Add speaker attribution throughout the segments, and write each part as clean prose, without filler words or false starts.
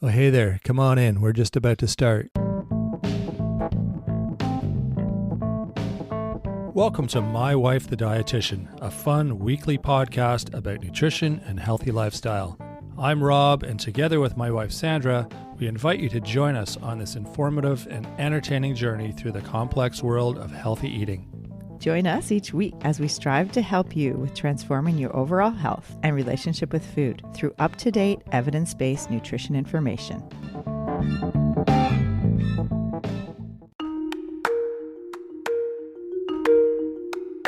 Speaker 1: Oh, hey there. Come on in. We're just about to start. Welcome to My Wife the Dietitian, a fun weekly podcast about nutrition and healthy lifestyle. I'm Rob, and together with my wife Sandra, we invite you to join us on this informative and entertaining journey through the complex world of healthy eating.
Speaker 2: Join us each week as we strive to help you with transforming your overall health and relationship with food through up-to-date, evidence-based nutrition information.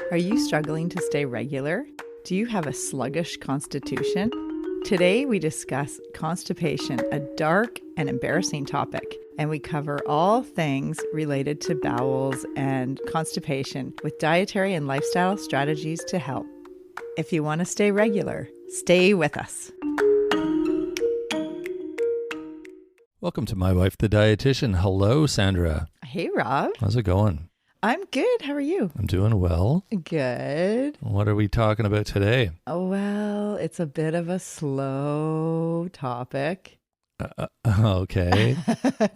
Speaker 2: Are you struggling to stay regular? Do you have a sluggish constitution? Today we discuss constipation, a dark and embarrassing topic, and we cover all things related to bowels and constipation with dietary and lifestyle strategies to help. If you want to stay regular, stay with us.
Speaker 1: Welcome to My Wife the Dietitian. Hello, Sandra.
Speaker 2: Hey, Rob.
Speaker 1: How's it going?
Speaker 2: I'm good. How are you?
Speaker 1: I'm doing well.
Speaker 2: Good.
Speaker 1: What are we talking about today?
Speaker 2: Oh, well, it's a bit of a slow topic.
Speaker 1: Okay.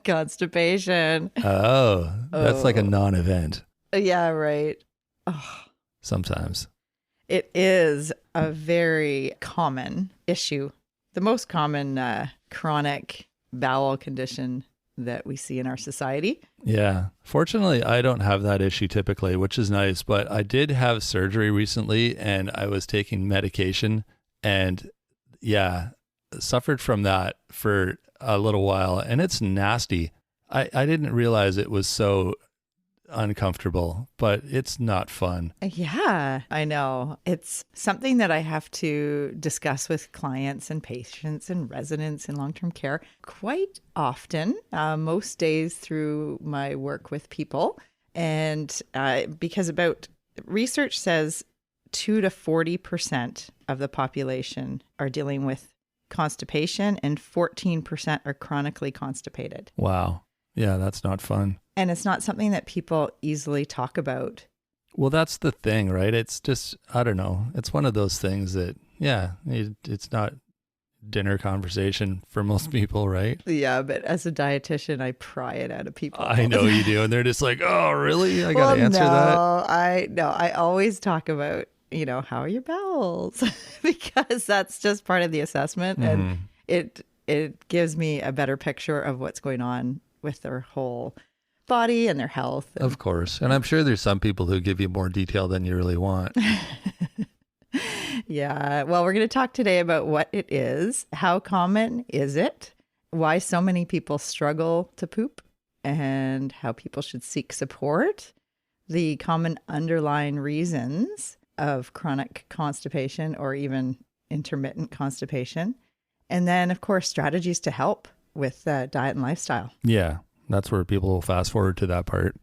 Speaker 2: Constipation.
Speaker 1: Oh, that's like a non-event.
Speaker 2: Yeah, right. Oh.
Speaker 1: Sometimes.
Speaker 2: It is a very common issue. The most common chronic bowel condition that we see in our society.
Speaker 1: Yeah. Fortunately, I don't have that issue typically, which is nice, but I did have surgery recently and I was taking medication and suffered from that for a little while, and it's nasty. I didn't realize it was so uncomfortable, but it's not fun.
Speaker 2: Yeah, I know. It's something that I have to discuss with clients and patients and residents in long-term care quite often, most days through my work with people. And because research says 2 to 40% of the population are dealing with constipation and 14% are chronically constipated.
Speaker 1: Wow. Yeah, that's not fun.
Speaker 2: And it's not something that people easily talk about.
Speaker 1: Well, that's the thing, right? It's just, I don't know. It's one of those things that, it's not dinner conversation for most people, right?
Speaker 2: Yeah, but as a dietitian, I pry it out of people.
Speaker 1: I know you do. And they're just like, oh, really? I got to answer that?
Speaker 2: I always talk about, how are your bowels? Because that's just part of the assessment. And it gives me a better picture of what's going on with their whole body and their health.
Speaker 1: Of course. And I'm sure there's some people who give you more detail than you really want.
Speaker 2: Yeah. Well, we're going to talk today about what it is, how common is it, why so many people struggle to poop, and how people should seek support, the common underlying reasons of chronic constipation or even intermittent constipation, and then, of course, strategies to help with diet and lifestyle.
Speaker 1: Yeah. That's where people will fast forward to that part.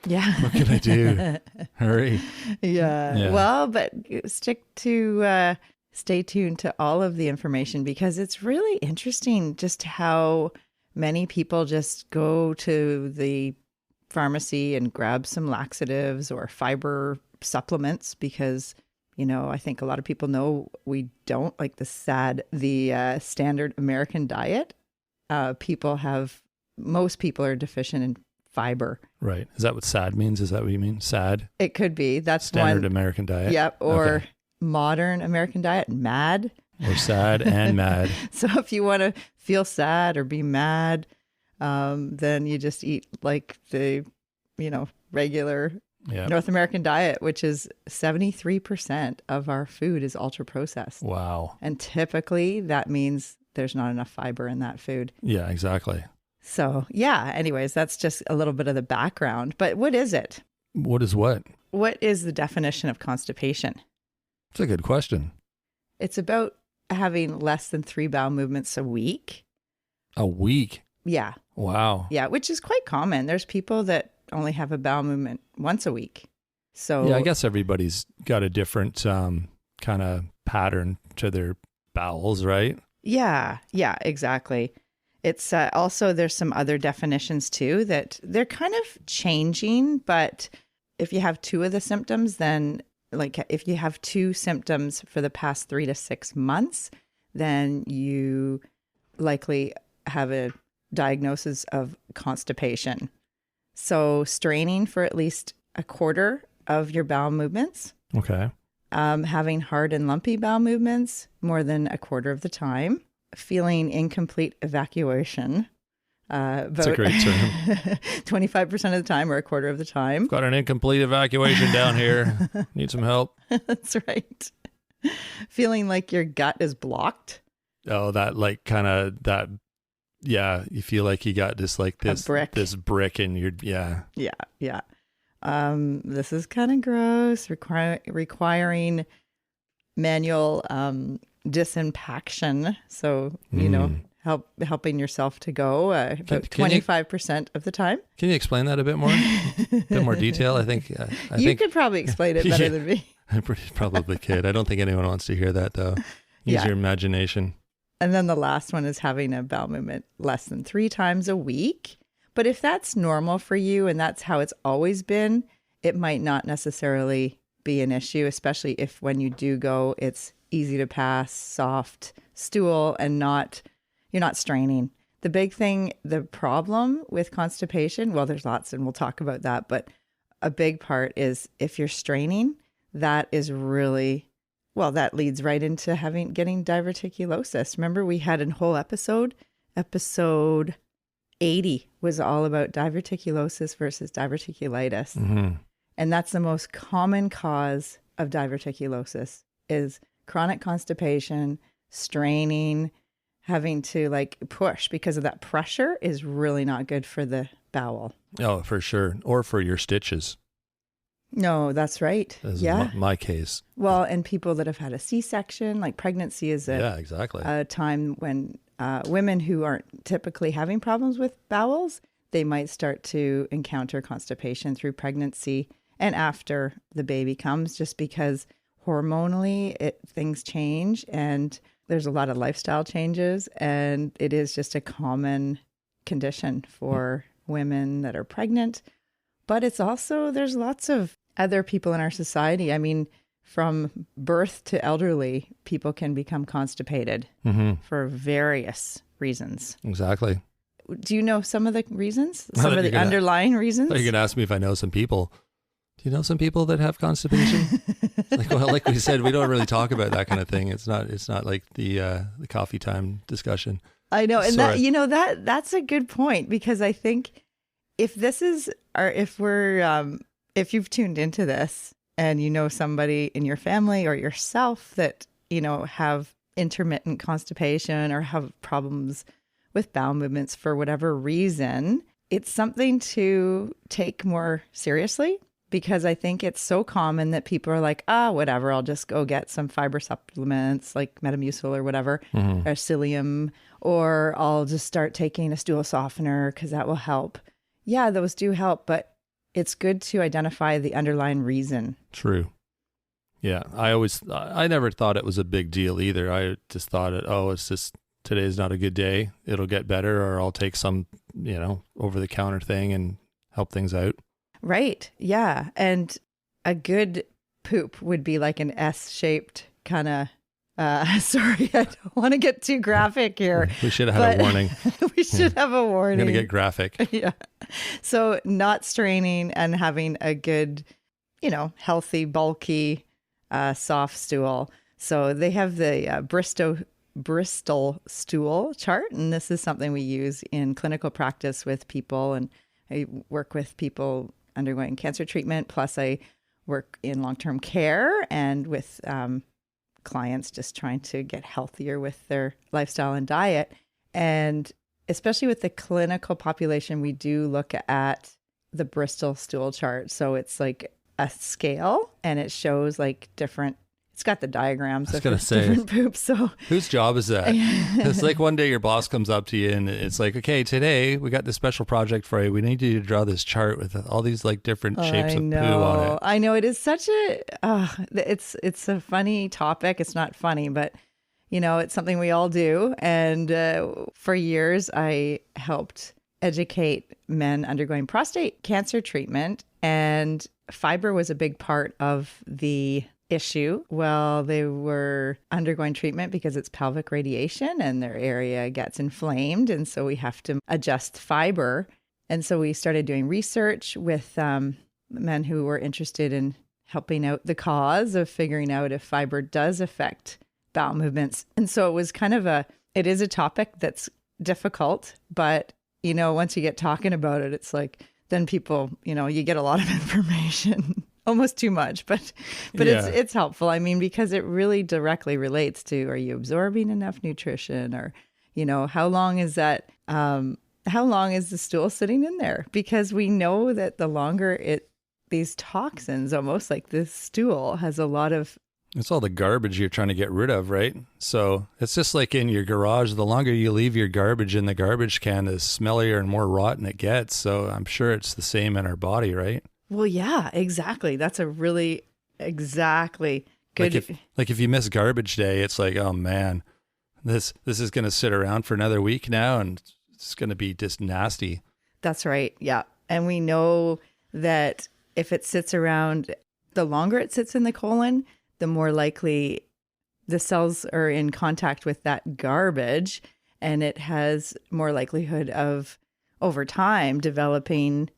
Speaker 2: Yeah.
Speaker 1: What can I do? Hurry.
Speaker 2: Yeah. Well, but stay tuned to all of the information because it's really interesting just how many people just go to the pharmacy and grab some laxatives or fiber supplements because, I think a lot of people know we don't like the standard American diet. Most people are deficient in fiber.
Speaker 1: Right. Is that what SAD means? Is that what you mean? SAD?
Speaker 2: It could be. That's
Speaker 1: Standard American diet.
Speaker 2: Yep. Or modern American diet, MAD.
Speaker 1: Or SAD and MAD.
Speaker 2: So if you want to feel sad or be mad, then you just eat like the, regular North American diet, which is 73% of our food is ultra processed.
Speaker 1: Wow.
Speaker 2: And typically that means there's not enough fiber in that food.
Speaker 1: Yeah, exactly.
Speaker 2: So, anyways, that's just a little bit of the background. But what is it?
Speaker 1: What is what?
Speaker 2: What is the definition of constipation?
Speaker 1: It's a good question.
Speaker 2: It's about having less than 3 bowel movements a week.
Speaker 1: A week?
Speaker 2: Yeah.
Speaker 1: Wow.
Speaker 2: Yeah, which is quite common. There's people that only have a bowel movement once a week. So
Speaker 1: yeah, I guess everybody's got a different kind of pattern to their bowels, right?
Speaker 2: Yeah, exactly. It's also, there's some other definitions too that they're kind of changing, but if you have 2 of the symptoms, then like if you have 2 symptoms for the past 3 to 6 months, then you likely have a diagnosis of constipation. So straining for at least a quarter of your bowel movements.
Speaker 1: Okay.
Speaker 2: Having hard and lumpy bowel movements more than a quarter of the time. Feeling incomplete evacuation.
Speaker 1: That's a great term.
Speaker 2: 25% of the time or a quarter of the time.
Speaker 1: Got an incomplete evacuation down here. Need some help.
Speaker 2: That's right. Feeling like your gut is blocked.
Speaker 1: Oh, that like kind of that. Yeah, you feel like you got this brick in your
Speaker 2: Yeah. This is kind of gross. Requiring manual disimpaction. So helping yourself to go about 25% of the time.
Speaker 1: Can you explain that a bit more? A bit more detail? I think
Speaker 2: you could probably explain it better than me.
Speaker 1: I probably could. I don't think anyone wants to hear that though. Use your imagination.
Speaker 2: And then the last one is having a bowel movement less than 3 times a week. But if that's normal for you and that's how it's always been, it might not necessarily be an issue, especially if when you do go, it's easy to pass, soft stool, and you're not straining. The big thing, the problem with constipation, well, there's lots and we'll talk about that, but a big part is if you're straining, that is really, well, that leads right into getting diverticulosis. Remember we had a whole episode 80 was all about diverticulosis versus diverticulitis.
Speaker 1: Mm-hmm.
Speaker 2: And that's the most common cause of diverticulosis is chronic constipation, straining, having to like push because of that pressure is really not good for the bowel.
Speaker 1: Oh, for sure. Or for your stitches.
Speaker 2: No, that's right.
Speaker 1: As
Speaker 2: yeah.
Speaker 1: My case.
Speaker 2: Well, and people that have had a C-section, like pregnancy is a time when women who aren't typically having problems with bowels, they might start to encounter constipation through pregnancy and after the baby comes, just because hormonally things change and there's a lot of lifestyle changes, and it is just a common condition for women that are pregnant. But it's also, there's lots of other people in our society. I mean, from birth to elderly, people can become constipated for various reasons.
Speaker 1: Exactly.
Speaker 2: Do you know some of the reasons? Some of the underlying reasons?
Speaker 1: You can ask me if I know some people. Do you know some people that have constipation? like we said, we don't really talk about that kind of thing. It's not like the coffee time discussion.
Speaker 2: I know. And that's a good point, because I think if you've tuned into this and you know somebody in your family or yourself that, have intermittent constipation or have problems with bowel movements for whatever reason, it's something to take more seriously, because I think it's so common that people are like, whatever, I'll just go get some fiber supplements like Metamucil or whatever, or psyllium, or I'll just start taking a stool softener because that will help. Yeah, those do help, but it's good to identify the underlying reason.
Speaker 1: True. Yeah. I never thought it was a big deal either. I just thought it's just, today's not a good day. It'll get better, or I'll take some, over the counter thing and help things out.
Speaker 2: Right. Yeah. And a good poop would be like an S-shaped kind of, sorry, I don't want to get too graphic here.
Speaker 1: We should have had a warning.
Speaker 2: We should have a warning.
Speaker 1: We're going to get graphic.
Speaker 2: Yeah. So not straining and having a good, healthy, bulky, soft stool. So they have the Bristol stool chart. And this is something we use in clinical practice with people. And I work with people undergoing cancer treatment. Plus I work in long-term care and with clients just trying to get healthier with their lifestyle and diet. And especially with the clinical population, we do look at the Bristol stool chart. So it's like a scale and it shows like it's got the diagrams of different poops. So
Speaker 1: whose job is that? It's like one day your boss comes up to you and it's like, okay, today we got this special project for you. We need you to draw this chart with all these like different shapes of poo on it.
Speaker 2: I know, it is such it's a funny topic. It's not funny, but it's something we all do. And for years I helped educate men undergoing prostate cancer treatment, and fiber was a big part of the issue while they were undergoing treatment because it's pelvic radiation and their area gets inflamed. And so we have to adjust fiber. And so we started doing research with men who were interested in helping out the cause of figuring out if fiber does affect bowel movements. And so it was it is a topic that's difficult, but, once you get talking about it, it's like, then people, you get a lot of information, almost too much, but
Speaker 1: Yeah.
Speaker 2: it's helpful. I mean, because it really directly relates to, are you absorbing enough nutrition, or, how long is that, how long is the stool sitting in there? Because we know that the longer these toxins, almost like this stool has a lot of.
Speaker 1: It's all the garbage you're trying to get rid of, right? So it's just like in your garage, the longer you leave your garbage in the garbage can, the smellier and more rotten it gets. So I'm sure it's the same in our body, right?
Speaker 2: Well, yeah, exactly. That's a really exactly good.
Speaker 1: If you miss garbage day, it's like, oh man, this is going to sit around for another week now, and it's going to be just nasty.
Speaker 2: That's right. Yeah. And we know that if it sits around, the longer it sits in the colon, the more likely the cells are in contact with that garbage, and it has more likelihood of, over time, developing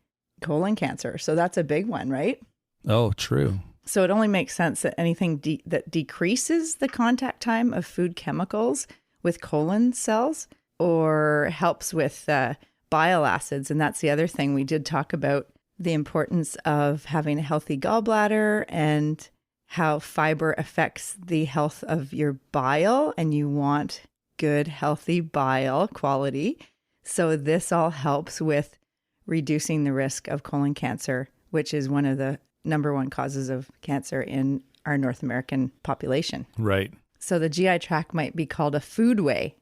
Speaker 2: colon cancer. So that's a big one, right?
Speaker 1: Oh, true.
Speaker 2: So it only makes sense that anything that decreases the contact time of food chemicals with colon cells, or helps with bile acids. And that's the other thing. We did talk about the importance of having a healthy gallbladder and how fiber affects the health of your bile, and you want good, healthy bile quality. So this all helps with reducing the risk of colon cancer, which is one of the number one causes of cancer in our North American population.
Speaker 1: Right.
Speaker 2: So the GI tract might be called a foodway,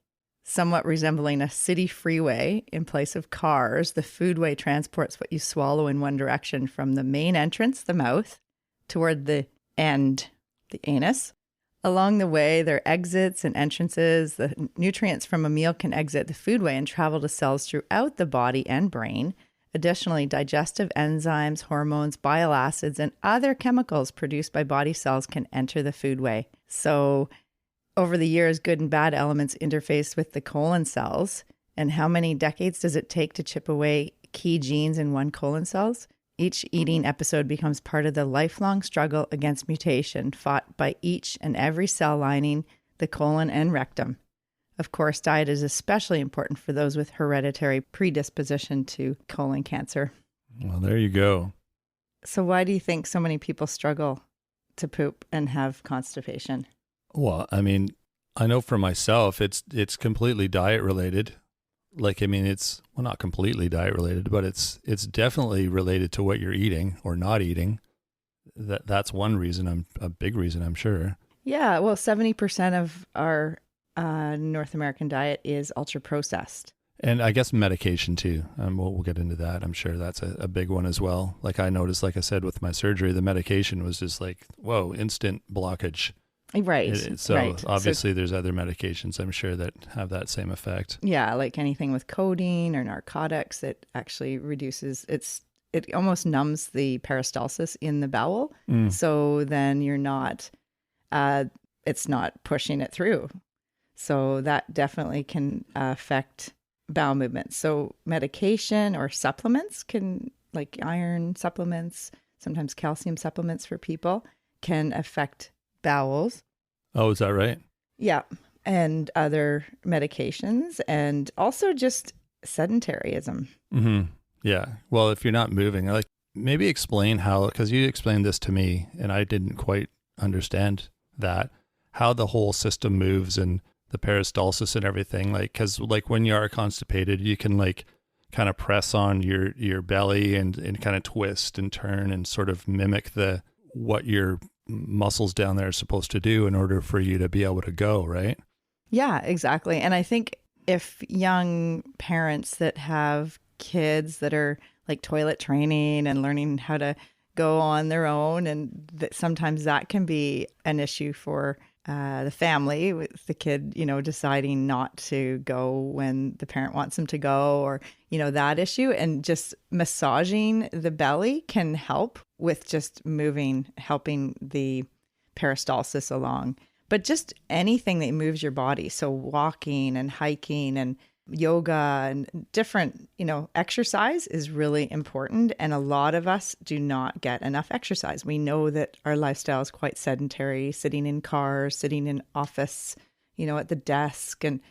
Speaker 2: somewhat resembling a city freeway in place of cars. The foodway transports what you swallow in one direction from the main entrance, the mouth, toward the end, the anus. Along the way, there are exits and entrances. The nutrients from a meal can exit the foodway and travel to cells throughout the body and brain. Additionally, digestive enzymes, hormones, bile acids, and other chemicals produced by body cells can enter the foodway. So over the years, good and bad elements interface with the colon cells. And how many decades does it take to chip away key genes in one colon cells? Each eating episode becomes part of the lifelong struggle against mutation fought by each and every cell lining the colon and rectum. Of course, diet is especially important for those with hereditary predisposition to colon cancer.
Speaker 1: Well, there you go.
Speaker 2: So why do you think so many people struggle to poop and have constipation?
Speaker 1: Well, I mean, I know for myself, it's completely diet related. It's not completely diet related, but it's definitely related to what you're eating or not eating. That's one reason, a big reason, I'm sure.
Speaker 2: Yeah, well, 70% of our North American diet is ultra processed.
Speaker 1: And I guess medication too. We'll get into that. I'm sure that's a big one as well. Like I noticed, like I said, with my surgery, the medication was just like, whoa, instant blockage.
Speaker 2: Right.
Speaker 1: So obviously there's other medications, I'm sure, that have that same effect.
Speaker 2: Yeah, like anything with codeine or narcotics, it actually reduces, it almost numbs the peristalsis in the bowel. So then you're not, it's not pushing it through. So that definitely can affect bowel movements. So medication or supplements can, like iron supplements, sometimes calcium supplements for people, can affect bowels.
Speaker 1: Oh, is that right?
Speaker 2: Yeah. And other medications, and also just sedentaryism.
Speaker 1: Mm-hmm. Yeah. Well, if you're not moving, maybe explain how, because you explained this to me and I didn't quite understand that, how the whole system moves and the peristalsis and everything. Because when you are constipated, you can kind of press on your belly and kind of twist and turn and sort of mimic what your muscles down there are supposed to do in order for you to be able to go, right?
Speaker 2: Yeah, exactly. And I think if young parents that have kids that are like toilet training and learning how to go on their own, and that sometimes that can be an issue for the family, with the kid, deciding not to go when the parent wants them to go, or, that issue. And just massaging the belly can help with just moving, helping the peristalsis along. But just anything that moves your body. So walking and hiking and yoga and different, exercise is really important. And a lot of us do not get enough exercise. We know that our lifestyle is quite sedentary, sitting in cars, sitting in office, at the desk, and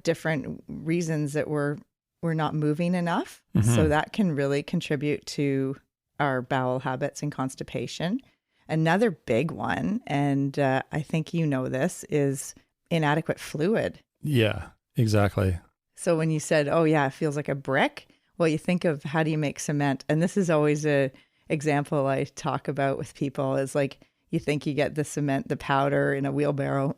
Speaker 2: different reasons that we're not moving enough. So that can really contribute to our bowel habits and constipation. Another big one, and I think you know this, is inadequate fluid.
Speaker 1: Yeah, exactly.
Speaker 2: So when you said, oh yeah, it feels like a brick, well, you think of how do you make cement? And this is always a example I talk about with people is like, you think you get the cement, the powder in a wheelbarrow,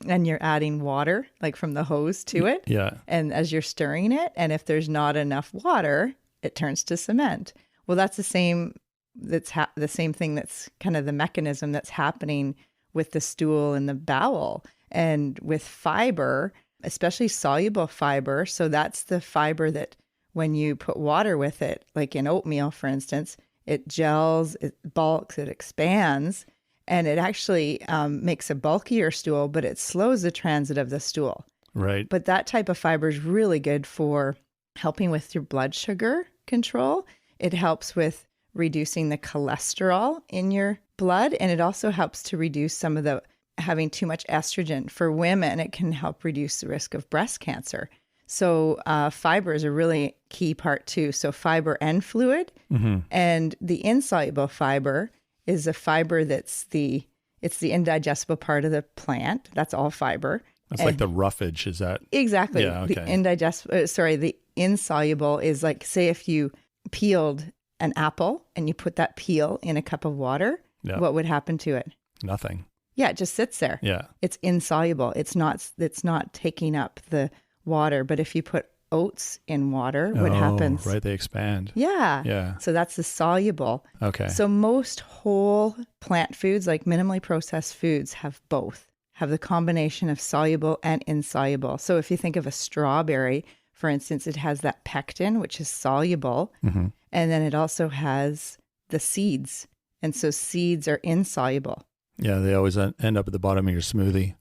Speaker 2: and you're adding water, like from the hose to it.
Speaker 1: Yeah.
Speaker 2: And as you're stirring it, and if there's not enough water, it turns to cement. Well, that's the same. That's the same thing. That's kind of the mechanism that's happening with the stool and the bowel, and with fiber, especially soluble fiber. So that's the fiber that when you put water with it, like in oatmeal, for instance, it gels, it bulks, it expands, and it actually makes a bulkier stool, but it slows the transit of the stool.
Speaker 1: Right.
Speaker 2: But that type of fiber is really good for helping with your blood sugar control. It helps with reducing the cholesterol in your blood. And it also helps to reduce some of the having too much estrogen. For women, it can help reduce the risk of breast cancer. So fiber is a really key part too. So fiber and fluid. And the insoluble fiber is a fiber it's the indigestible part of the plant. That's all fiber.
Speaker 1: That's like the roughage, is that?
Speaker 2: Exactly.
Speaker 1: Yeah, okay.
Speaker 2: The insoluble is like, say if you peeled an apple and you put that peel in a cup of water, what would happen to it?
Speaker 1: Nothing.
Speaker 2: Yeah, it just sits there.
Speaker 1: Yeah.
Speaker 2: It's insoluble. It's not taking up the water. But if you put oats in water, what happens?
Speaker 1: Right, they expand.
Speaker 2: Yeah.
Speaker 1: Yeah.
Speaker 2: So that's the soluble.
Speaker 1: Okay.
Speaker 2: So most whole plant foods, like minimally processed foods, have both, have the combination of soluble and insoluble. So if you think of a strawberry, for instance, it has that pectin, which is soluble, and then it also has the seeds. And so seeds are insoluble.
Speaker 1: Yeah, they always end up at the bottom of your smoothie.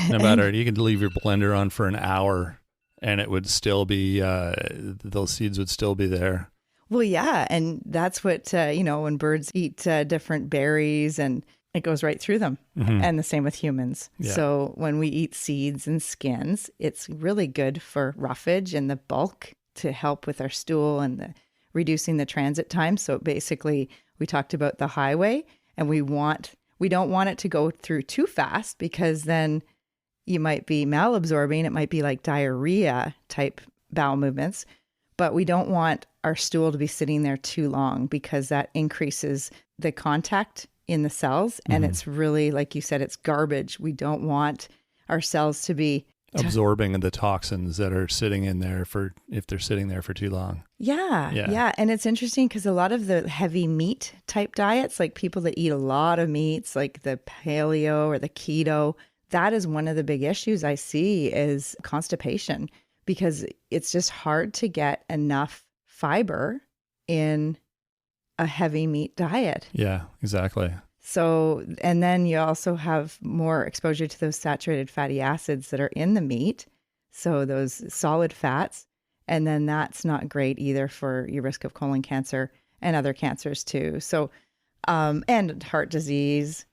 Speaker 1: No matter, you could leave your blender on for an hour and it would still be, those seeds would still be there.
Speaker 2: Well, yeah. And that's what, when birds eat different berries, and it goes right through them. And the same with humans.
Speaker 1: Yeah.
Speaker 2: So when we eat seeds and skins, it's really good for roughage and the bulk to help with our stool and reducing the transit time. So basically, we talked about the highway, and we don't want it to go through too fast, because then you might be malabsorbing. It might be like diarrhea type bowel movements, but we don't want our stool to be sitting there too long, because that increases the contact in the cells. And it's really, like you said, it's garbage. We don't want our cells to be
Speaker 1: absorbing the toxins that are sitting in there if they're sitting there for too long.
Speaker 2: Yeah. And it's interesting because a lot of the heavy meat type diets, like people that eat a lot of meats, like the paleo or the keto, that is one of the big issues I see is constipation, because it's just hard to get enough fiber in a heavy meat diet.
Speaker 1: Yeah, exactly.
Speaker 2: So, and then you also have more exposure to those saturated fatty acids that are in the meat. So those solid fats, and then that's not great either for your risk of colon cancer and other cancers too. So, and heart disease,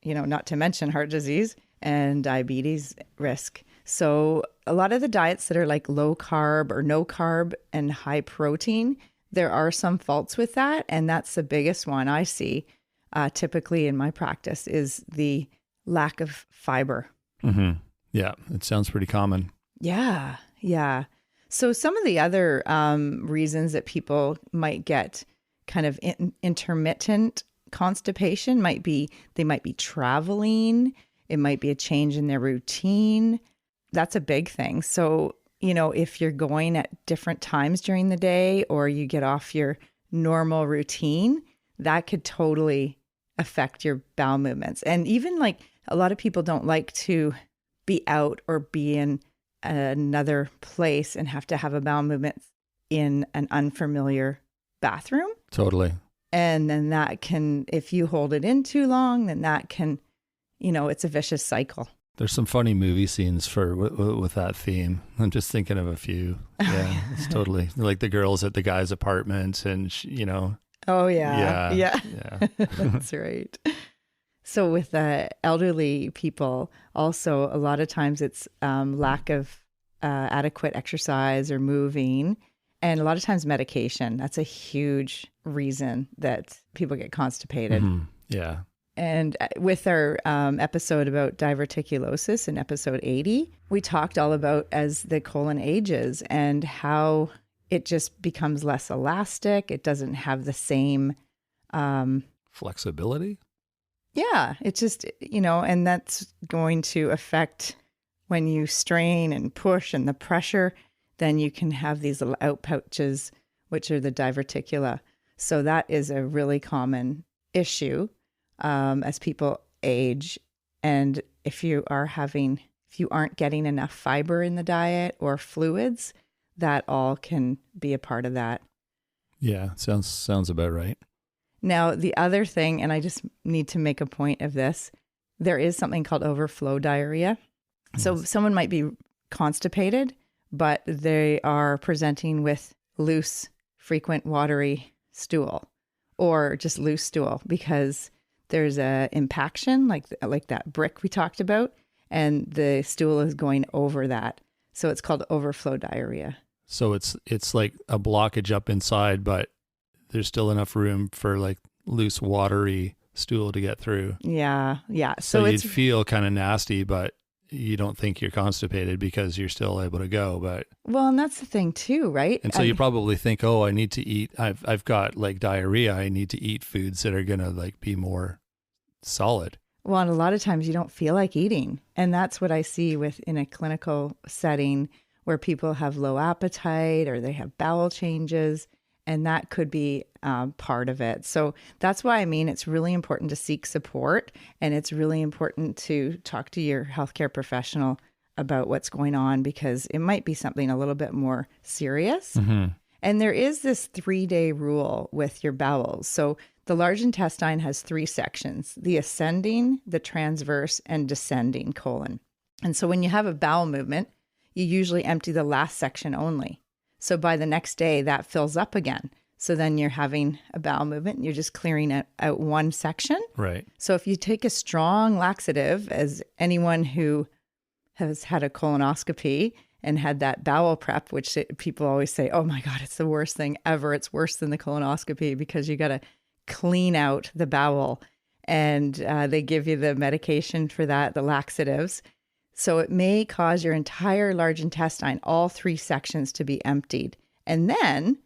Speaker 2: not to mention heart disease and diabetes risk. So a lot of the diets that are like low carb or no carb and high protein, there are some faults with that. And that's the biggest one I see typically in my practice is the lack of fiber.
Speaker 1: Yeah, it sounds pretty common.
Speaker 2: Yeah. So some of the other reasons that people might get kind of intermittent constipation might be they might be traveling. It might be a change in their routine. That's a big thing. So, if you're going at different times during the day, or you get off your normal routine, that could totally affect your bowel movements. And even like a lot of people don't like to be out or be in another place and have to have a bowel movement in an unfamiliar bathroom.
Speaker 1: Totally.
Speaker 2: And then that can, if you hold it in too long, then that can it's a vicious cycle.
Speaker 1: There's some funny movie scenes with that theme. I'm just thinking of a few. Yeah, it's totally like the girls at the guy's apartment and,
Speaker 2: Oh, yeah.
Speaker 1: Yeah.
Speaker 2: That's right. So with elderly people, also a lot of times it's lack of adequate exercise or moving, and a lot of times medication. That's a huge reason that people get constipated.
Speaker 1: Mm-hmm. Yeah.
Speaker 2: And with our episode about diverticulosis in episode 80, we talked all about as the colon ages and how it just becomes less elastic. It doesn't have the same
Speaker 1: flexibility.
Speaker 2: Yeah, it's just, and that's going to affect when you strain and push and the pressure, then you can have these little outpouches, which are the diverticula. So that is a really common issue as people age. And if you aren't getting enough fiber in the diet or fluids, that all can be a part of that.
Speaker 1: Yeah, sounds about right.
Speaker 2: Now, the other thing, and I just need to make a point of this, there is something called overflow diarrhea. Yes. So someone might be constipated, but they are presenting with loose, frequent, watery stool or just loose stool because there's a impaction, like that brick we talked about, and the stool is going over that. So it's called overflow diarrhea. So
Speaker 1: it's like a blockage up inside, but there's still enough room for like loose, watery stool to get through.
Speaker 2: Yeah.
Speaker 1: So you'd feel kind of nasty, but you don't think you're constipated because you're still able to go. But
Speaker 2: well, and that's the thing too, right?
Speaker 1: And so you probably think, oh, I need to eat. I've got like diarrhea. I need to eat foods that are gonna like be more solid.
Speaker 2: Well, and a lot of times you don't feel like eating, and that's what I see in a clinical setting where people have low appetite or they have bowel changes. And that could be part of it. So that's why it's really important to seek support. And it's really important to talk to your healthcare professional about what's going on because it might be something a little bit more serious. Mm-hmm. And there is this 3-day rule with your bowels. So the large intestine has 3 sections, the ascending, the transverse, and descending colon. And so when you have a bowel movement, you usually empty the last section only. So by the next day, that fills up again. So then you're having a bowel movement and you're just clearing out one section.
Speaker 1: Right.
Speaker 2: So if you take a strong laxative, as anyone who has had a colonoscopy and had that bowel prep, which people always say, oh my God, it's the worst thing ever. It's worse than the colonoscopy because you got to clean out the bowel. And they give you the medication for that, the laxatives. So it may cause your entire large intestine, all 3 sections, to be emptied. And then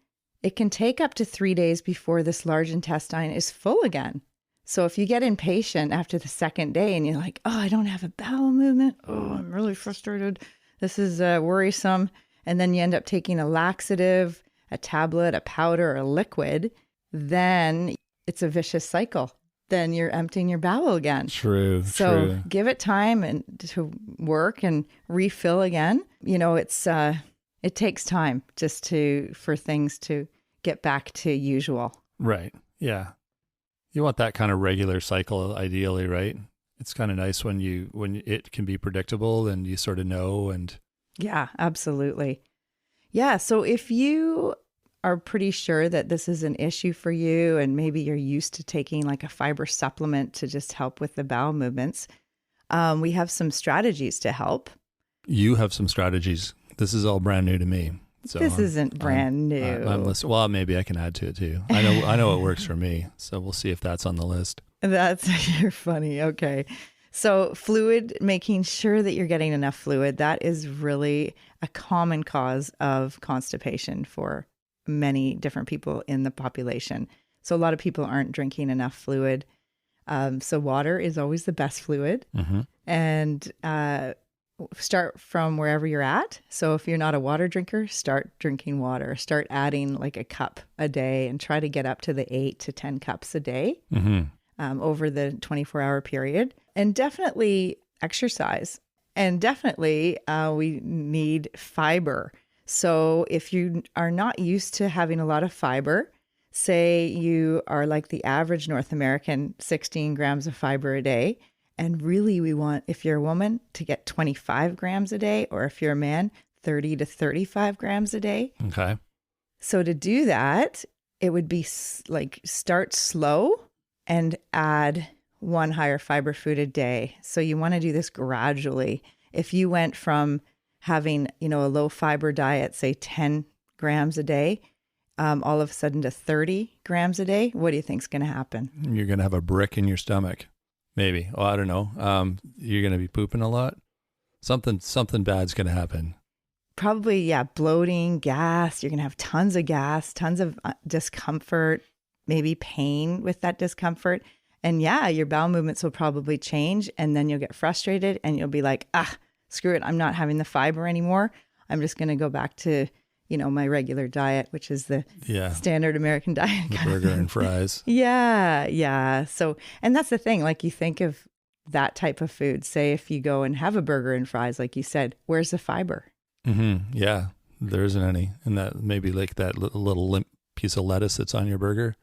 Speaker 2: it can take up to 3 days before this large intestine is full again. So if you get impatient after the 2nd day and you're like, oh, I don't have a bowel movement. Oh, I'm really frustrated. This is worrisome. And then you end up taking a laxative, a tablet, a powder, or a liquid, then it's a vicious cycle. Then you're emptying your bowel again.
Speaker 1: True.
Speaker 2: Give it time and to work and refill again. It takes time just for things to get back to usual.
Speaker 1: Right. Yeah. You want that kind of regular cycle, ideally, right? It's kind of nice when it can be predictable and you sort of know. And
Speaker 2: yeah, absolutely. Yeah. So if you are pretty sure that this is an issue for you and maybe you're used to taking like a fiber supplement to just help with the bowel movements, we have some strategies to help.
Speaker 1: You have some strategies. This is all brand new to me. So
Speaker 2: this isn't brand new.
Speaker 1: I'm listening. Well, maybe I can add to it too. I know it works for me. So we'll see if that's on the list.
Speaker 2: You're funny. Okay. So fluid, making sure that you're getting enough fluid, that is really a common cause of constipation for many different people in the population. So a lot of people aren't drinking enough fluid. So water is always the best fluid. Mm-hmm. And start from wherever you're at. So if you're not a water drinker, start drinking water. Start adding like a cup a day and try to get up to the 8 to 10 cups a day over the 24-hour period. And definitely exercise. And definitely we need fiber. So if you are not used to having a lot of fiber, say you are like the average North American, 16 grams of fiber a day, And really, we want, if you're a woman, to get 25 grams a day, or if you're a man, 30 to 35 grams a day.
Speaker 1: Okay.
Speaker 2: So to do that, it would be like start slow and add one higher fiber food a day. So you want to do this gradually. If you went from having, a low fiber diet, say 10 grams a day, all of a sudden to 30 grams a day, what do you think is going to happen?
Speaker 1: You're going to have a brick in your stomach. Maybe. Oh, I don't know. You're going to be pooping a lot. Something bad's going to happen.
Speaker 2: Probably, yeah, bloating, gas. You're going to have tons of gas, tons of discomfort, maybe pain with that discomfort. And yeah, your bowel movements will probably change, and then you'll get frustrated and you'll be like, screw it. I'm not having the fiber anymore. I'm just going to go back to, my regular diet, which is the standard American diet.
Speaker 1: The burger and fries.
Speaker 2: Yeah. So, and that's the thing, like you think of that type of food, say if you go and have a burger and fries, like you said, where's the fiber?
Speaker 1: Mm-hmm. Yeah, there isn't any. And that maybe like that little limp piece of lettuce that's on your burger.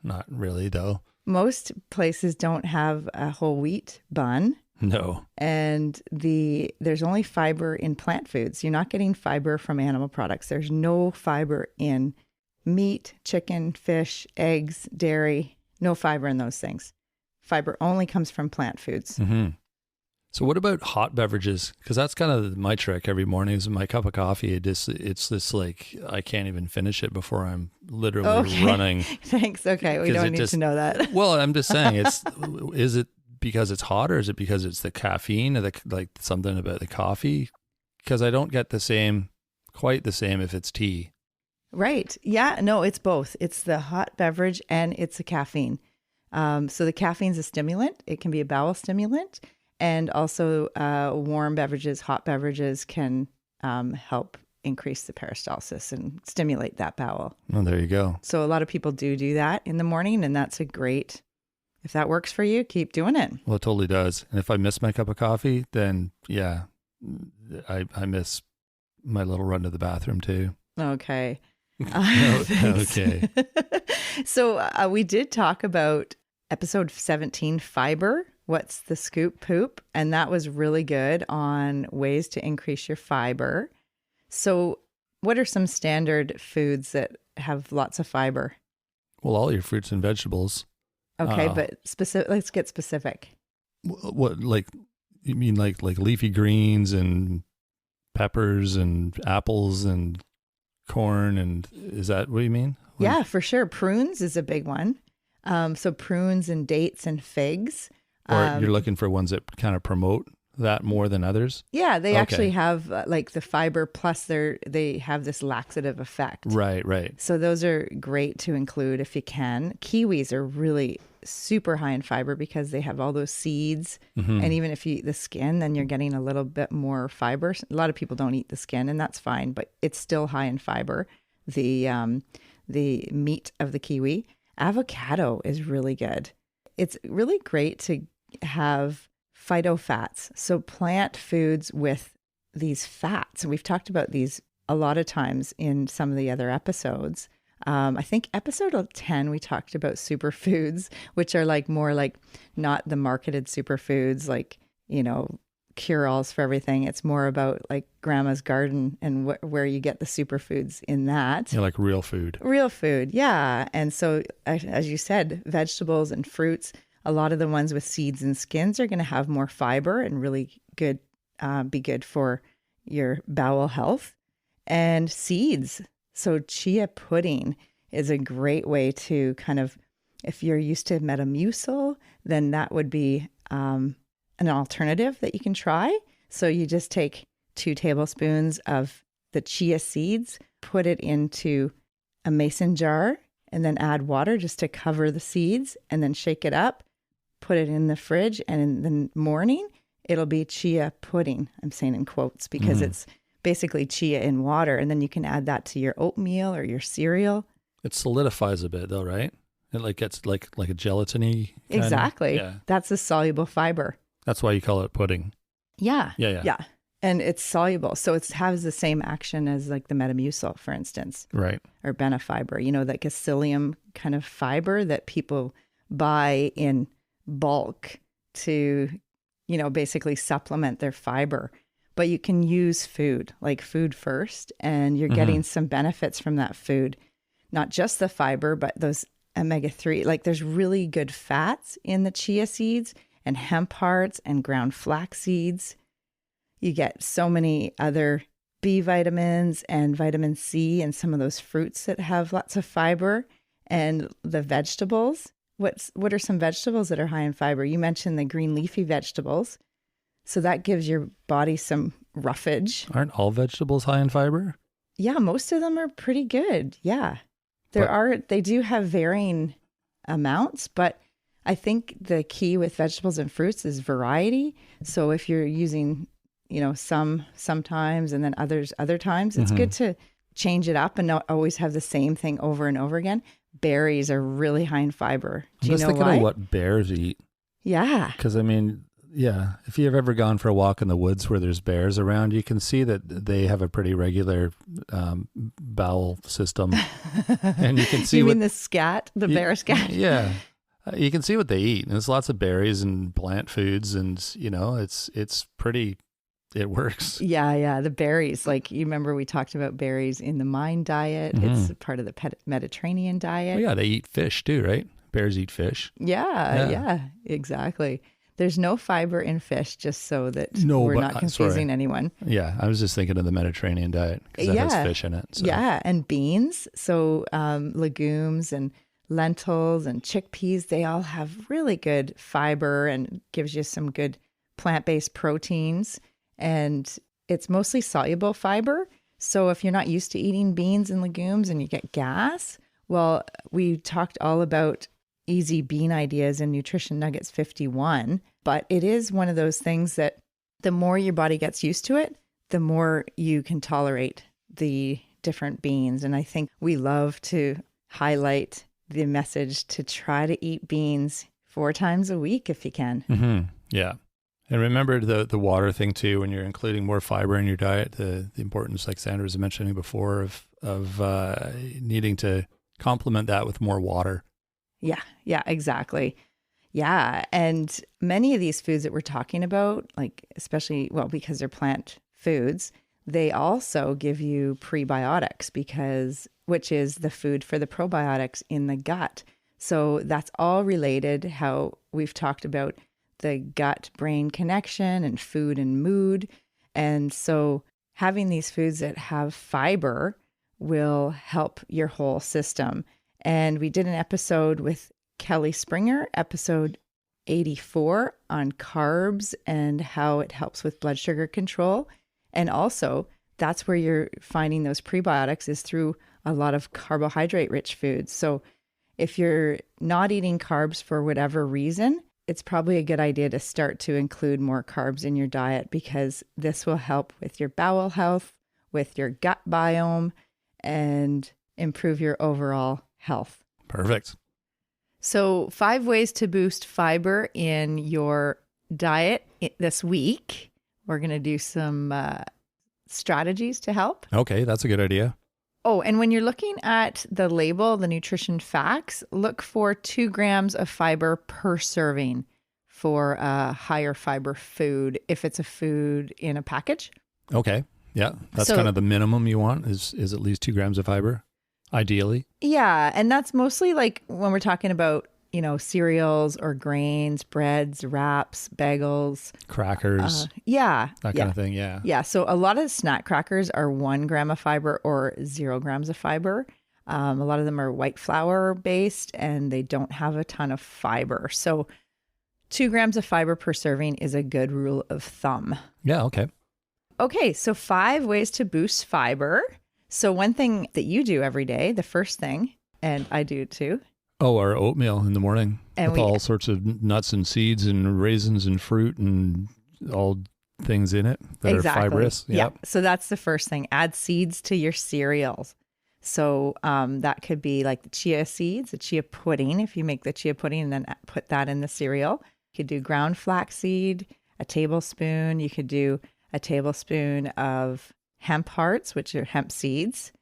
Speaker 1: Not really, though.
Speaker 2: Most places don't have a whole wheat bun.
Speaker 1: No.
Speaker 2: And there's only fiber in plant foods. You're not getting fiber from animal products. There's no fiber in meat, chicken, fish, eggs, dairy. No fiber in those things. Fiber only comes from plant foods.
Speaker 1: Mm-hmm. So what about hot beverages? Because that's kind of my trick every morning is my cup of coffee. It's this like, I can't even finish it before I'm literally running.
Speaker 2: Thanks. Okay. We don't need to know that.
Speaker 1: Well, I'm just saying is it because it's hot or is it because it's the caffeine or like something about the coffee? Because I don't get quite the same if it's tea.
Speaker 2: Right. Yeah. No, it's both. It's the hot beverage and it's the caffeine. So the caffeine's a stimulant. It can be a bowel stimulant. And also warm beverages, hot beverages can help increase the peristalsis and stimulate that bowel.
Speaker 1: Oh, there you go.
Speaker 2: So a lot of people do that in the morning, and that's if that works for you, keep doing it.
Speaker 1: Well, it totally does. And if I miss my cup of coffee, then yeah, I miss my little run to the bathroom too.
Speaker 2: Okay.
Speaker 1: Okay.
Speaker 2: So we did talk about episode 17, fiber. What's the scoop poop? And that was really good on ways to increase your fiber. So what are some standard foods that have lots of fiber?
Speaker 1: Well, all your fruits and vegetables.
Speaker 2: Okay, but let's get specific.
Speaker 1: What, like, you mean like leafy greens and peppers and apples and corn, and is that what you mean?
Speaker 2: Yeah, for sure. Prunes is a big one. So prunes and dates and figs.
Speaker 1: Or you're looking for ones that kind of promote that more than others?
Speaker 2: Yeah, they actually have like the fiber plus they have this laxative effect.
Speaker 1: Right.
Speaker 2: So those are great to include if you can. Kiwis are really super high in fiber because they have all those seeds. Mm-hmm. And even if you eat the skin, then you're getting a little bit more fiber. A lot of people don't eat the skin, and that's fine, but it's still high in fiber. The meat of the kiwi. Avocado is really good. It's really great to have phytofats, so plant foods with these fats. And we've talked about these a lot of times in some of the other episodes. I think episode 10, we talked about superfoods, which are more like not the marketed superfoods, like, cure-alls for everything. It's more about like grandma's garden and where you get the superfoods in that.
Speaker 1: Yeah, like real food.
Speaker 2: Real food, yeah. And so, as you said, vegetables and fruits, a lot of the ones with seeds and skins are going to have more fiber and really good, be good for your bowel health. And seeds. So chia pudding is a great way to kind of, if you're used to Metamucil, then that would be an alternative that you can try. So you just take 2 tablespoons of the chia seeds, put it into a mason jar, and then add water just to cover the seeds, and then shake it up, put it in the fridge, and in the morning, it'll be chia pudding. I'm saying in quotes because it's basically chia in water, and then you can add that to your oatmeal or your cereal. It
Speaker 1: solidifies a bit though, right? It gets like a gelatiny kind
Speaker 2: exactly.
Speaker 1: Yeah.
Speaker 2: That's the soluble fiber.
Speaker 1: That's why you call it pudding.
Speaker 2: Yeah. And it's soluble. So it has the same action as like the Metamucil, for instance.
Speaker 1: Right.
Speaker 2: Or benefiber, that psyllium kind of fiber that people buy in bulk to basically supplement their fiber. But you can use food, like food first, and you're getting some benefits from that food. Not just the fiber, but those omega-3. Like there's really good fats in the chia seeds and hemp hearts and ground flax seeds. You get so many other B vitamins and vitamin C and some of those fruits that have lots of fiber, and the vegetables. What are some vegetables that are high in fiber? You mentioned the green leafy vegetables. So that gives your body some roughage.
Speaker 1: Aren't all vegetables high in fiber?
Speaker 2: Yeah, most of them are pretty good. Yeah. They do have varying amounts, but I think the key with vegetables and fruits is variety. So if you're using, sometimes and then other times, it's good to change it up and not always have the same thing over and over again. Berries are really high in fiber. Do you know why?
Speaker 1: I'm just thinking of what bears eat.
Speaker 2: Yeah.
Speaker 1: Because if you've ever gone for a walk in the woods where there's bears around, you can see that they have a pretty regular bowel system. And you can see
Speaker 2: you mean the bear scat?
Speaker 1: Yeah. You can see what they eat. And there's lots of berries and plant foods, and, it's pretty, it works.
Speaker 2: Yeah. The berries, like you remember we talked about berries in the Mind diet. It's part of the Mediterranean diet.
Speaker 1: Well, yeah, they eat fish too, right? Bears eat fish.
Speaker 2: Yeah, exactly. There's no fiber in fish, just so that we're not confusing anyone.
Speaker 1: Yeah, I was just thinking of the Mediterranean diet because that has fish in it. So.
Speaker 2: Yeah, and beans. So legumes and lentils and chickpeas, they all have really good fiber and gives you some good plant-based proteins. And it's mostly soluble fiber. So if you're not used to eating beans and legumes and you get gas, well, we talked all about easy bean ideas in Nutrition Nuggets 51, but it is one of those things that the more your body gets used to it, the more you can tolerate the different beans. And I think we love to highlight the message to try to eat beans 4 times a week if you can.
Speaker 1: Yeah. And remember the water thing too, when you're including more fiber in your diet, the importance, like Sandra was mentioning before, of needing to complement that with more water.
Speaker 2: Yeah, exactly. Yeah. And many of these foods that we're talking about, like especially, because they're plant foods, they also give you prebiotics which is the food for the probiotics in the gut. So that's all related, how we've talked about the gut-brain connection and food and mood. And so having these foods that have fiber will help your whole system. And we did an episode with Kelly Springer, episode 84, on carbs and how it helps with blood sugar control. And also, that's where you're finding those prebiotics is through a lot of carbohydrate-rich foods. So if you're not eating carbs for whatever reason, it's probably a good idea to start to include more carbs in your diet, because this will help with your bowel health, with your gut biome, and improve your overall health.
Speaker 1: Perfect.
Speaker 2: So 5 ways to boost fiber in your diet this week. We're going to do some strategies to help.
Speaker 1: Okay, that's a good idea.
Speaker 2: Oh, and when you're looking at the label, the nutrition facts, look for 2 grams of fiber per serving for a higher fiber food, if it's a food in a package. Okay.
Speaker 1: Yeah. That's kind of the minimum you want is at least 2 grams of fiber, ideally.
Speaker 2: Yeah. And that's mostly like when we're talking about, cereals or grains, breads, wraps, bagels,
Speaker 1: crackers. That kind of thing. Yeah.
Speaker 2: Yeah. So a lot of snack crackers are 1 gram of fiber or 0 grams of fiber. A lot of them are white flour based and they don't have a ton of fiber. So 2 grams of fiber per serving is a good rule of thumb.
Speaker 1: Yeah. Okay.
Speaker 2: Okay. So 5 ways to boost fiber. So one thing that you do every day, the first thing, and I do too.
Speaker 1: Oh, our oatmeal in the morning with all sorts of nuts and seeds and raisins and fruit and all things in it that are fibrous.
Speaker 2: Yep. Yeah. So that's the first thing. Add seeds to your cereals. So that could be like the chia seeds, a chia pudding. If you make the chia pudding and then put that in the cereal, you could do ground flaxseed, a tablespoon. You could do a tablespoon of hemp hearts, which are hemp seeds,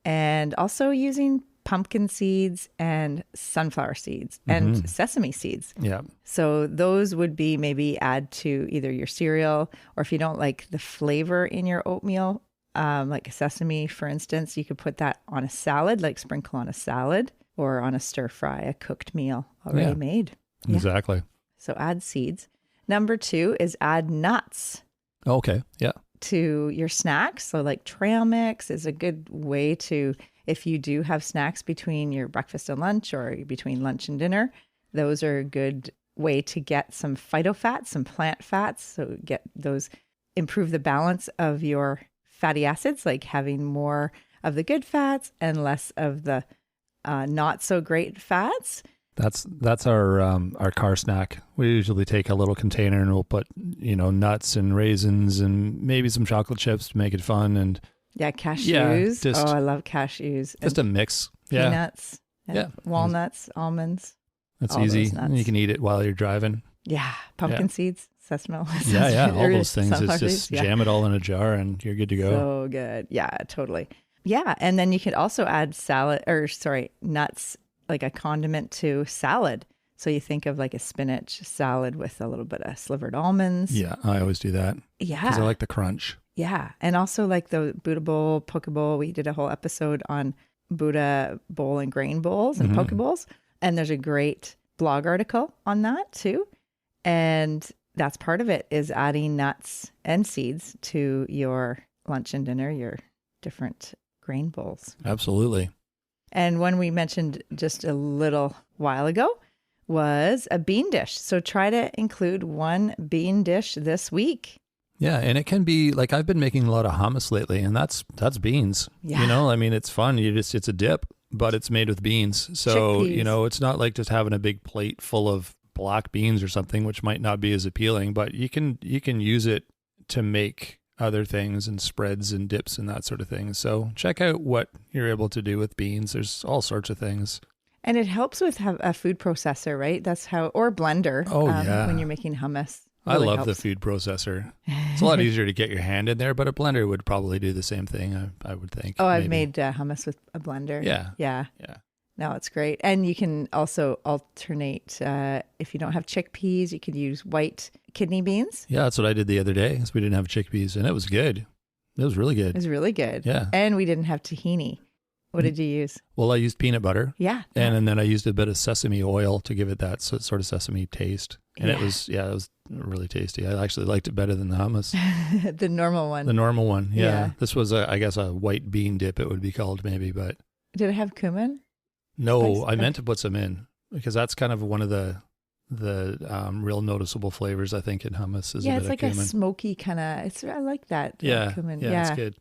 Speaker 2: and also using pumpkin seeds and sunflower seeds and sesame seeds.
Speaker 1: Yeah.
Speaker 2: So those would be maybe add to either your cereal, or if you don't like the flavor in your oatmeal, like a sesame, for instance, you could put that on a salad, like sprinkle on a salad or on a stir fry, a cooked meal already made. Yeah.
Speaker 1: Exactly.
Speaker 2: So add seeds. Number 2 is add nuts
Speaker 1: Okay. Yeah.
Speaker 2: to your snacks. So like trail mix is a good way to, if you do have snacks between your breakfast and lunch or between lunch and dinner, those are a good way to get some phytofats, some plant fats. So get those, improve the balance of your fatty acids, like having more of the good fats and less of the not so great fats.
Speaker 1: That's our car snack. We usually take a little container and we'll put, nuts and raisins and maybe some chocolate chips to make it fun. And
Speaker 2: yeah, cashews.
Speaker 1: just,
Speaker 2: I love cashews.
Speaker 1: Just a mix. Yeah.
Speaker 2: Peanuts. And walnuts, almonds.
Speaker 1: That's easy. And you can eat it while you're driving.
Speaker 2: Yeah. Pumpkin seeds, sesame oil.
Speaker 1: Yeah. All those things. It's just jam it all in a jar and you're good to go.
Speaker 2: So good. Yeah, totally. Yeah. And then you could also add nuts, like a condiment to salad. So you think of like a spinach salad with a little bit of slivered almonds.
Speaker 1: Yeah, I always do that.
Speaker 2: Yeah.
Speaker 1: Because I like the crunch.
Speaker 2: Yeah. And also like the Buddha bowl, poke bowl. We did a whole episode on Buddha bowl and grain bowls and poke bowls. And there's a great blog article on that too. And that's part of it, is adding nuts and seeds to your lunch and dinner, your different grain bowls.
Speaker 1: Absolutely.
Speaker 2: And one we mentioned just a little while ago was a bean dish. So try to include one bean dish this week.
Speaker 1: Yeah, and it can be like, I've been making a lot of hummus lately, and that's beans.
Speaker 2: Yeah.
Speaker 1: I mean, it's fun. It's a dip, but it's made with beans. So,
Speaker 2: Chickpeas.
Speaker 1: it's not like just having a big plate full of black beans or something, which might not be as appealing, but you can use it to make other things and spreads and dips and that sort of thing. So check out what you're able to do with beans. There's all sorts of things.
Speaker 2: And it helps with a food processor, right? That's how, or blender.
Speaker 1: Oh, yeah.
Speaker 2: When you're making hummus.
Speaker 1: I love the food processor. It's a lot easier to get your hand in there, but a blender would probably do the same thing, I would think.
Speaker 2: Oh, I've made hummus with a blender.
Speaker 1: Yeah.
Speaker 2: No, it's great. And you can also alternate, if you don't have chickpeas, you could use white kidney beans.
Speaker 1: Yeah, that's what I did the other day, because we didn't have chickpeas, and it was good. It was really good.
Speaker 2: It was really good.
Speaker 1: Yeah.
Speaker 2: And we didn't have tahini. What did you use?
Speaker 1: Well, I used peanut butter.
Speaker 2: Yeah.
Speaker 1: And then I used a bit of sesame oil to give it that sort of sesame taste. And it was really tasty. I actually liked it better than the hummus.
Speaker 2: The normal one.
Speaker 1: The normal one,
Speaker 2: Yeah.
Speaker 1: This was, I guess, a white bean dip, it would be called maybe, but...
Speaker 2: Did it have cumin?
Speaker 1: No, I meant to put some in, because that's kind of one of the real noticeable flavors, I think, in hummus is a bit
Speaker 2: it's
Speaker 1: of
Speaker 2: like
Speaker 1: cumin.
Speaker 2: a smoky kind of, I like that. Cumin.
Speaker 1: Yeah, it's good.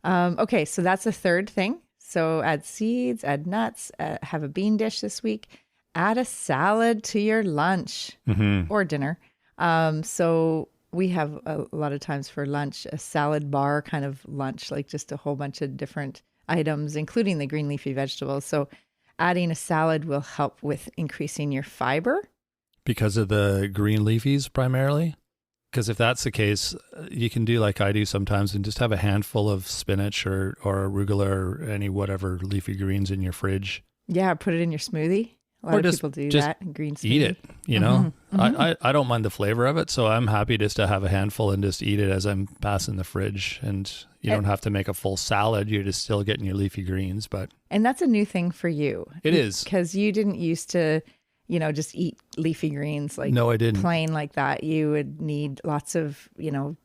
Speaker 2: Okay, so that's the third thing. So add seeds, add nuts, have a bean dish this week, add a salad to your lunch or dinner. So we have a lot of times for lunch, a salad bar kind of lunch, like just a whole bunch of different items, including the green leafy vegetables. So adding a salad will help with increasing your fiber. Because
Speaker 1: of the green leafies primarily? Because if that's the case, you can do like I do sometimes and just have a handful of spinach or arugula or any whatever leafy greens in your fridge.
Speaker 2: Yeah, put it in your smoothie. A lot of people do that. Green smoothie.
Speaker 1: Eat it, I don't mind the flavor of it, so I'm happy just to have a handful and just eat it as I'm passing the fridge. And you don't have to make a full salad. You're just still getting your leafy greens.
Speaker 2: And that's a new thing for you.
Speaker 1: It is.
Speaker 2: Because you didn't used to... just eat leafy greens like
Speaker 1: no, I didn't.
Speaker 2: Plain like that. You would need lots of,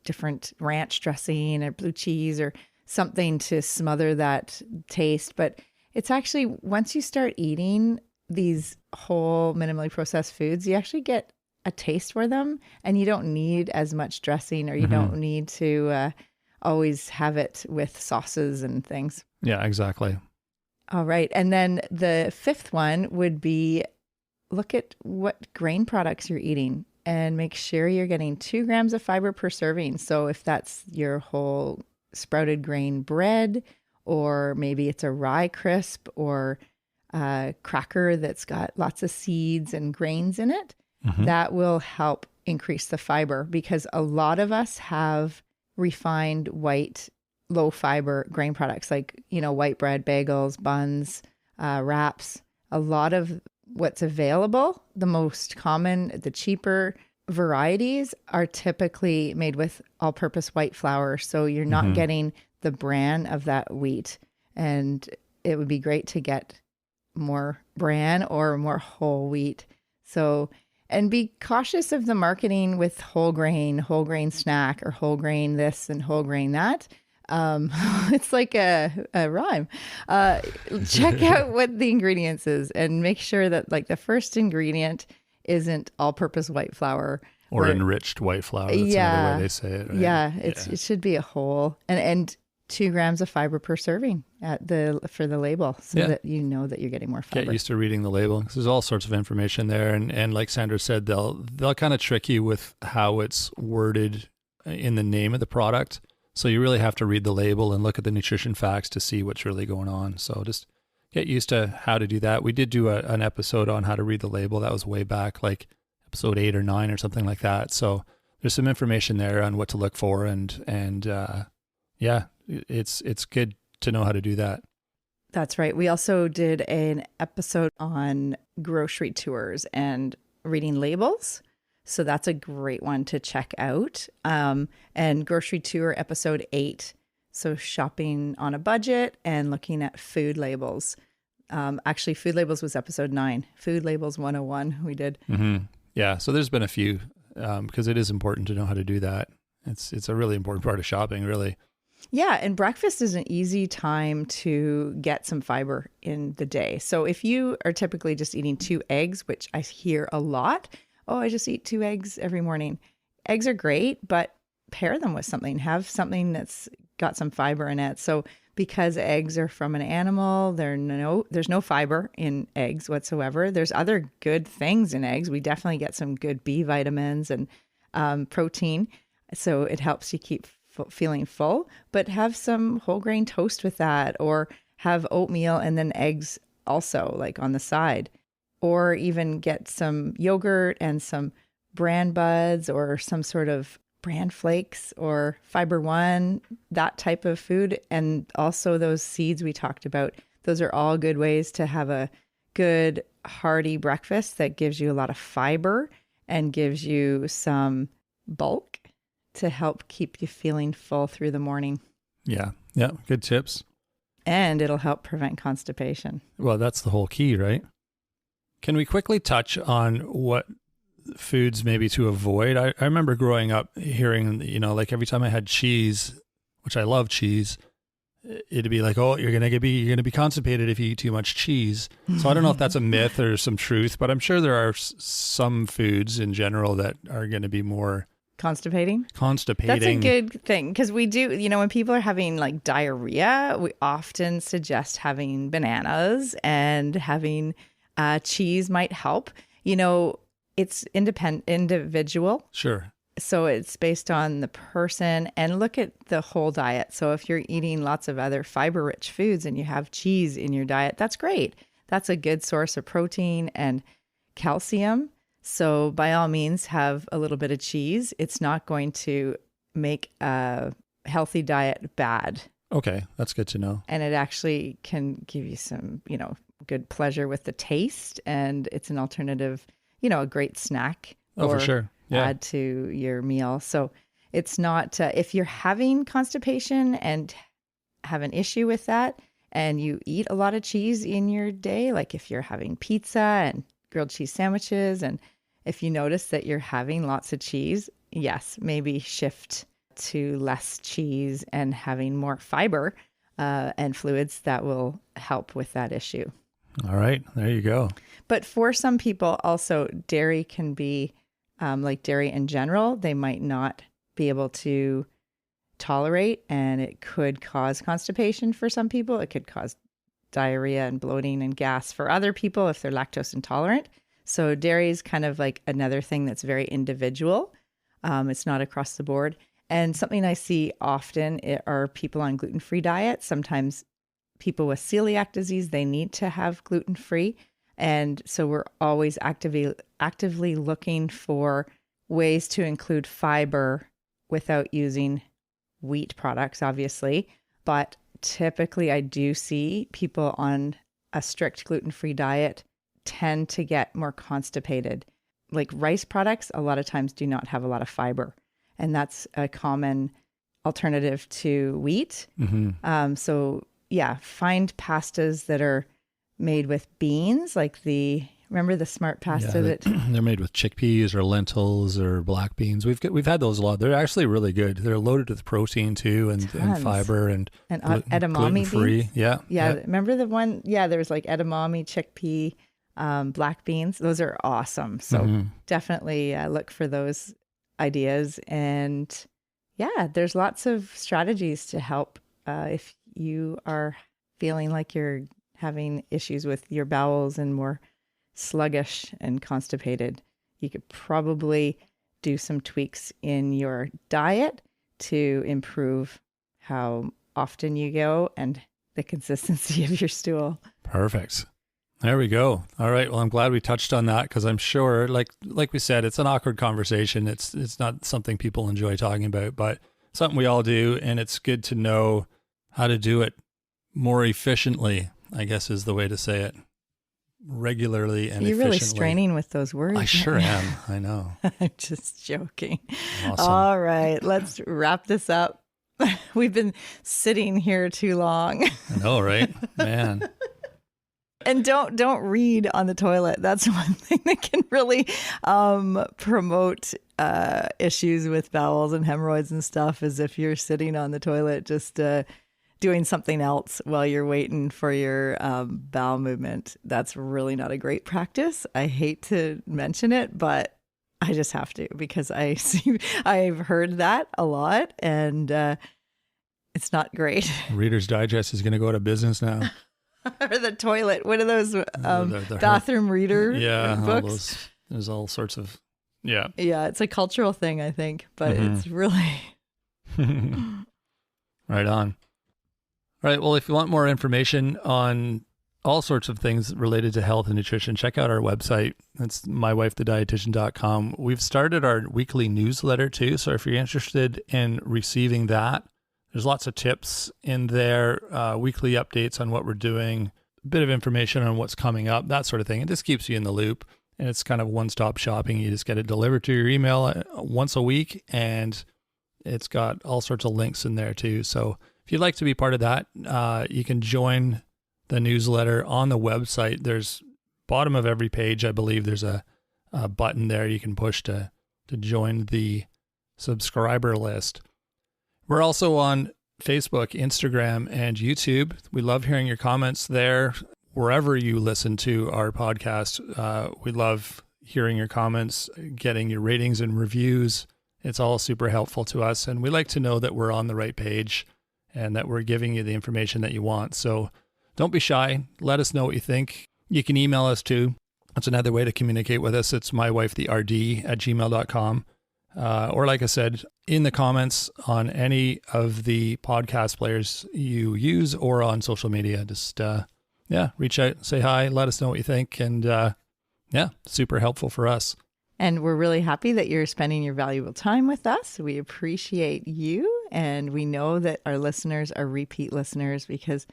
Speaker 2: different ranch dressing or blue cheese or something to smother that taste. But it's actually, once you start eating these whole minimally processed foods, you actually get a taste for them, and you don't need as much dressing, or you don't need to always have it with sauces and things.
Speaker 1: Yeah, exactly.
Speaker 2: All right. And then the fifth one would be, look at what grain products you're eating and make sure you're getting 2 grams of fiber per serving. So if that's your whole sprouted grain bread, or maybe it's a rye crisp or a cracker that's got lots of seeds and grains in it, that will help increase the fiber, because a lot of us have refined white, low fiber grain products like, white bread, bagels, buns, wraps. A lot of what's available, the most common, the cheaper varieties are typically made with all-purpose white flour. So you're not getting the bran of that wheat. And it would be great to get more bran or more whole wheat. So, and be cautious of the marketing with whole grain snack, or whole grain this and whole grain that. It's like a rhyme. Check out what the ingredients is and make sure that like the first ingredient isn't all-purpose white flour
Speaker 1: or enriched white flour. That's another way they say it. Right?
Speaker 2: Yeah, it should be a whole and 2 grams of fiber per serving for the label, so that you know that you're getting more fiber.
Speaker 1: Get used to reading the label, because there's all sorts of information there, and like Sandra said, they'll kind of trick you with how it's worded in the name of the product. So you really have to read the label and look at the nutrition facts to see what's really going on. So just get used to how to do that. We did do an episode on how to read the label. That was way back, like episode 8 or 9 or something like that. So there's some information there on what to look for, and it's good to know how to do that.
Speaker 2: That's right. We also did an episode on grocery tours and reading labels. So that's a great one to check out. And grocery tour episode 8. So shopping on a budget and looking at food labels. Actually, food labels was episode 9. Food labels 101 we did.
Speaker 1: Mm-hmm. Yeah. So there's been a few, because it is important to know how to do that. It's a really important part of shopping, really.
Speaker 2: Yeah, and breakfast is an easy time to get some fiber in the day. So if you are typically just eating 2 eggs, which I hear a lot, I just eat 2 eggs every morning. Eggs are great, but pair them with something. Have something that's got some fiber in it. So because eggs are from an animal, there's no fiber in eggs whatsoever. There's other good things in eggs. We definitely get some good B vitamins and protein. So it helps you keep feeling full, but have some whole grain toast with that, or have oatmeal and then eggs also, like on the side. Or even get some yogurt and some bran buds or some sort of bran flakes or Fiber One, that type of food. And also those seeds we talked about. Those are all good ways to have a good hearty breakfast that gives you a lot of fiber and gives you some bulk to help keep you feeling full through the morning.
Speaker 1: Yeah. Good tips.
Speaker 2: And it'll help prevent constipation.
Speaker 1: Well, that's the whole key, right? Can we quickly touch on what foods maybe to avoid? I remember growing up hearing, like every time I had cheese, which I love cheese, it'd be like, you're gonna be constipated if you eat too much cheese. So I don't know if that's a myth or some truth, but I'm sure there are some foods in general that are going to be more
Speaker 2: constipating.
Speaker 1: That's
Speaker 2: a good thing, because we do, when people are having like diarrhea, we often suggest having bananas, and having cheese might help. It's individual.
Speaker 1: Sure.
Speaker 2: So it's based on the person, and look at the whole diet. So if you're eating lots of other fiber-rich foods and you have cheese in your diet, that's great. That's a good source of protein and calcium. So by all means, have a little bit of cheese. It's not going to make a healthy diet bad.
Speaker 1: Okay, that's good to know.
Speaker 2: And it actually can give you some, good pleasure with the taste. And it's an alternative, a great snack.
Speaker 1: For sure. Yeah.
Speaker 2: Add to your meal. So it's not, if you're having constipation and have an issue with that, and you eat a lot of cheese in your day, like if you're having pizza and grilled cheese sandwiches, and if you notice that you're having lots of cheese, yes, maybe shift to less cheese and having more fiber and fluids that will help with that issue.
Speaker 1: All right, there you go.
Speaker 2: But for some people also, dairy can be, like dairy in general, they might not be able to tolerate, and it could cause constipation for some people. It could cause diarrhea and bloating and gas for other people if they're lactose intolerant. So dairy is kind of like another thing that's very individual. It's not across the board. And something I see often are people on gluten-free diets. Sometimes people with celiac disease, they need to have gluten-free. And so we're always actively looking for ways to include fiber without using wheat products, obviously. But typically I do see people on a strict gluten-free diet tend to get more constipated. Like rice products, a lot of times do not have a lot of fiber. And that's a common alternative to wheat. So yeah, find pastas that are made with beans, like remember the smart pasta that
Speaker 1: they're made with chickpeas or lentils or black beans. We've had those a lot. They're actually really good. They're loaded with protein too, and fiber and
Speaker 2: edamame
Speaker 1: gluten-free.
Speaker 2: beans.
Speaker 1: Yeah.
Speaker 2: Remember the one? Yeah, there's like edamame, chickpea, black beans. Those are awesome. So definitely look for those ideas. And yeah, there's lots of strategies to help if you are feeling like you're having issues with your bowels and more sluggish and constipated. You could probably do some tweaks in your diet to improve how often you go and the consistency of your stool.
Speaker 1: Perfect. There we go. All right. Well, I'm glad we touched on that because I'm sure, like we said, it's an awkward conversation. It's not something people enjoy talking about, but something we all do, and it's good to know how to do it more efficiently, I guess is the way to say it. Regularly and
Speaker 2: You're
Speaker 1: efficiently.
Speaker 2: Really straining with those words.
Speaker 1: I sure am. I know.
Speaker 2: I'm just joking.
Speaker 1: Awesome.
Speaker 2: All right, let's wrap this up. We've been sitting here too long.
Speaker 1: I know, right? Man.
Speaker 2: And don't read on the toilet. That's one thing that can really promote issues with bowels and hemorrhoids and stuff, is if you're sitting on the toilet just doing something else while you're waiting for your bowel movement. That's really not a great practice. I hate to mention it, but I just have to because I've heard that a lot, and it's not great.
Speaker 1: Reader's Digest is going to go out of business now.
Speaker 2: Or the toilet. What are those bathroom reader books?
Speaker 1: There's all sorts of, yeah.
Speaker 2: Yeah, it's a cultural thing, I think, but it's really...
Speaker 1: Right on. All right. Well, if you want more information on all sorts of things related to health and nutrition, check out our website. It's mywifethedietitian.com. We've started our weekly newsletter too. So if you're interested in receiving that, there's lots of tips in there, weekly updates on what we're doing, a bit of information on what's coming up, that sort of thing. It just keeps you in the loop, and it's kind of one-stop shopping. You just get it delivered to your email once a week, and it's got all sorts of links in there too. So if you'd like to be part of that, you can join the newsletter on the website. There's bottom of every page, I believe there's a button there you can push to join the subscriber list. We're also on Facebook, Instagram, and YouTube. We love hearing your comments there. Wherever you listen to our podcast, we love hearing your comments, getting your ratings and reviews. It's all super helpful to us, and we like to know that we're on the right page and that we're giving you the information that you want. So don't be shy. Let us know what you think. You can email us too. That's another way to communicate with us. It's mywifetherd@gmail.com. Or like I said, in the comments on any of the podcast players you use or on social media, just, reach out, say hi, let us know what you think. And super helpful for us.
Speaker 2: And we're really happy that you're spending your valuable time with us. We appreciate you. And we know that our listeners are repeat listeners because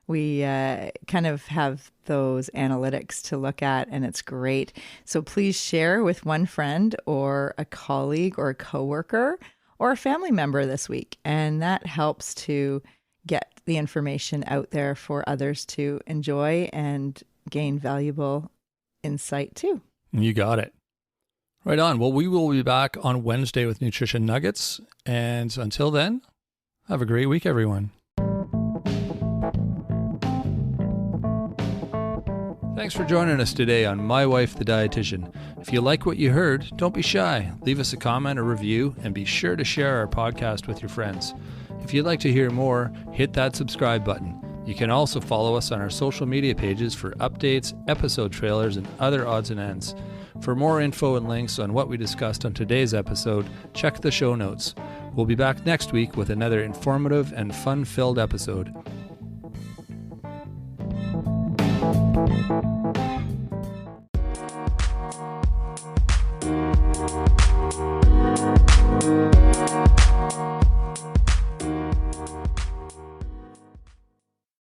Speaker 2: we kind of have those analytics to look at, and it's great. So please share with one friend or a colleague or a coworker or a family member this week. And that helps to get the information out there for others to enjoy and gain valuable insight too.
Speaker 1: You got it. Right on. Well, we will be back on Wednesday with Nutrition Nuggets. And until then, have a great week, everyone. Thanks for joining us today on My Wife the Dietitian. If you like what you heard, don't be shy. Leave us a comment or review, and be sure to share our podcast with your friends. If you'd like to hear more, hit that subscribe button. You can also follow us on our social media pages for updates, episode trailers, and other odds and ends. For more info and links on what we discussed on today's episode, check the show notes. We'll be back next week with another informative and fun-filled episode.